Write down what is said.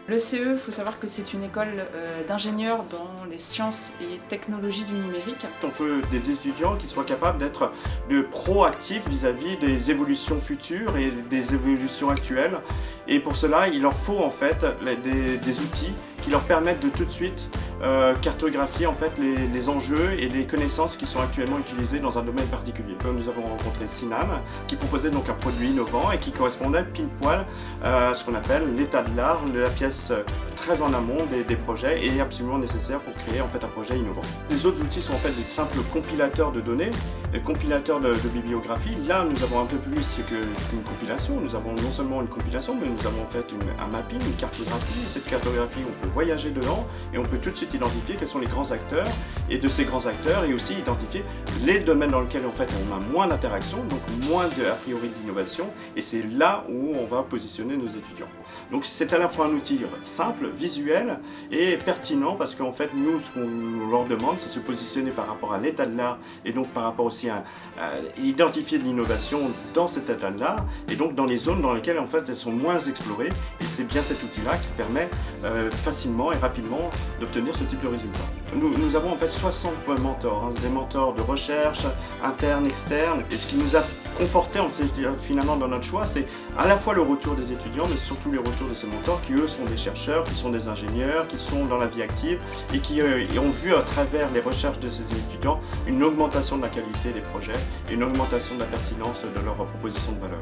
Le CE, il faut savoir que c'est une école d'ingénieurs dans les sciences et technologies du numérique. On veut des étudiants qui soient capables d'être proactifs vis-à-vis des évolutions futures et des évolutions actuelles. Et pour cela, il leur faut en fait des outils qui leur permettent de tout de suite cartographier en fait les enjeux et les connaissances qui sont actuellement utilisées dans un domaine particulier. Nous avons rencontré Sinan qui proposait donc un produit innovant et qui correspondait pile poil à ce qu'on appelle l'état de l'art, la pièce très en amont des projets et absolument nécessaire pour créer en fait un projet innovant. Les autres outils sont en fait des simples compilateurs de données, compilateurs de bibliographie. Là, nous avons un peu plus qu'une compilation. Nous avons non seulement une compilation, mais nous avons en fait un mapping, une cartographie. Et cette cartographie, on peut voyager dedans et on peut tout de suite identifier quels sont les grands acteurs et de ces grands acteurs et aussi identifier les domaines dans lesquels en fait on a moins d'interaction, donc moins a priori d'innovation, et c'est là où on va positionner nos étudiants. Donc c'est à la fois un outil simple, visuel et pertinent parce qu'en fait nous ce qu'on leur demande c'est de se positionner par rapport à l'état de l'art et donc par rapport aussi à identifier de l'innovation dans cet état de l'art et donc dans les zones dans lesquelles en fait elles sont moins explorées, et c'est bien cet outil là qui permet facilement et rapidement d'obtenir ce type de résultat. Nous avons en fait 60 mentors, des mentors de recherche, internes, externes, et ce qui nous a conforté finalement dans notre choix, c'est à la fois le retour des étudiants, mais surtout les retours de ces mentors qui eux sont des chercheurs, qui sont des ingénieurs, qui sont dans la vie active et qui ont vu à travers les recherches de ces étudiants une augmentation de la qualité des projets et une augmentation de la pertinence de leurs propositions de valeur.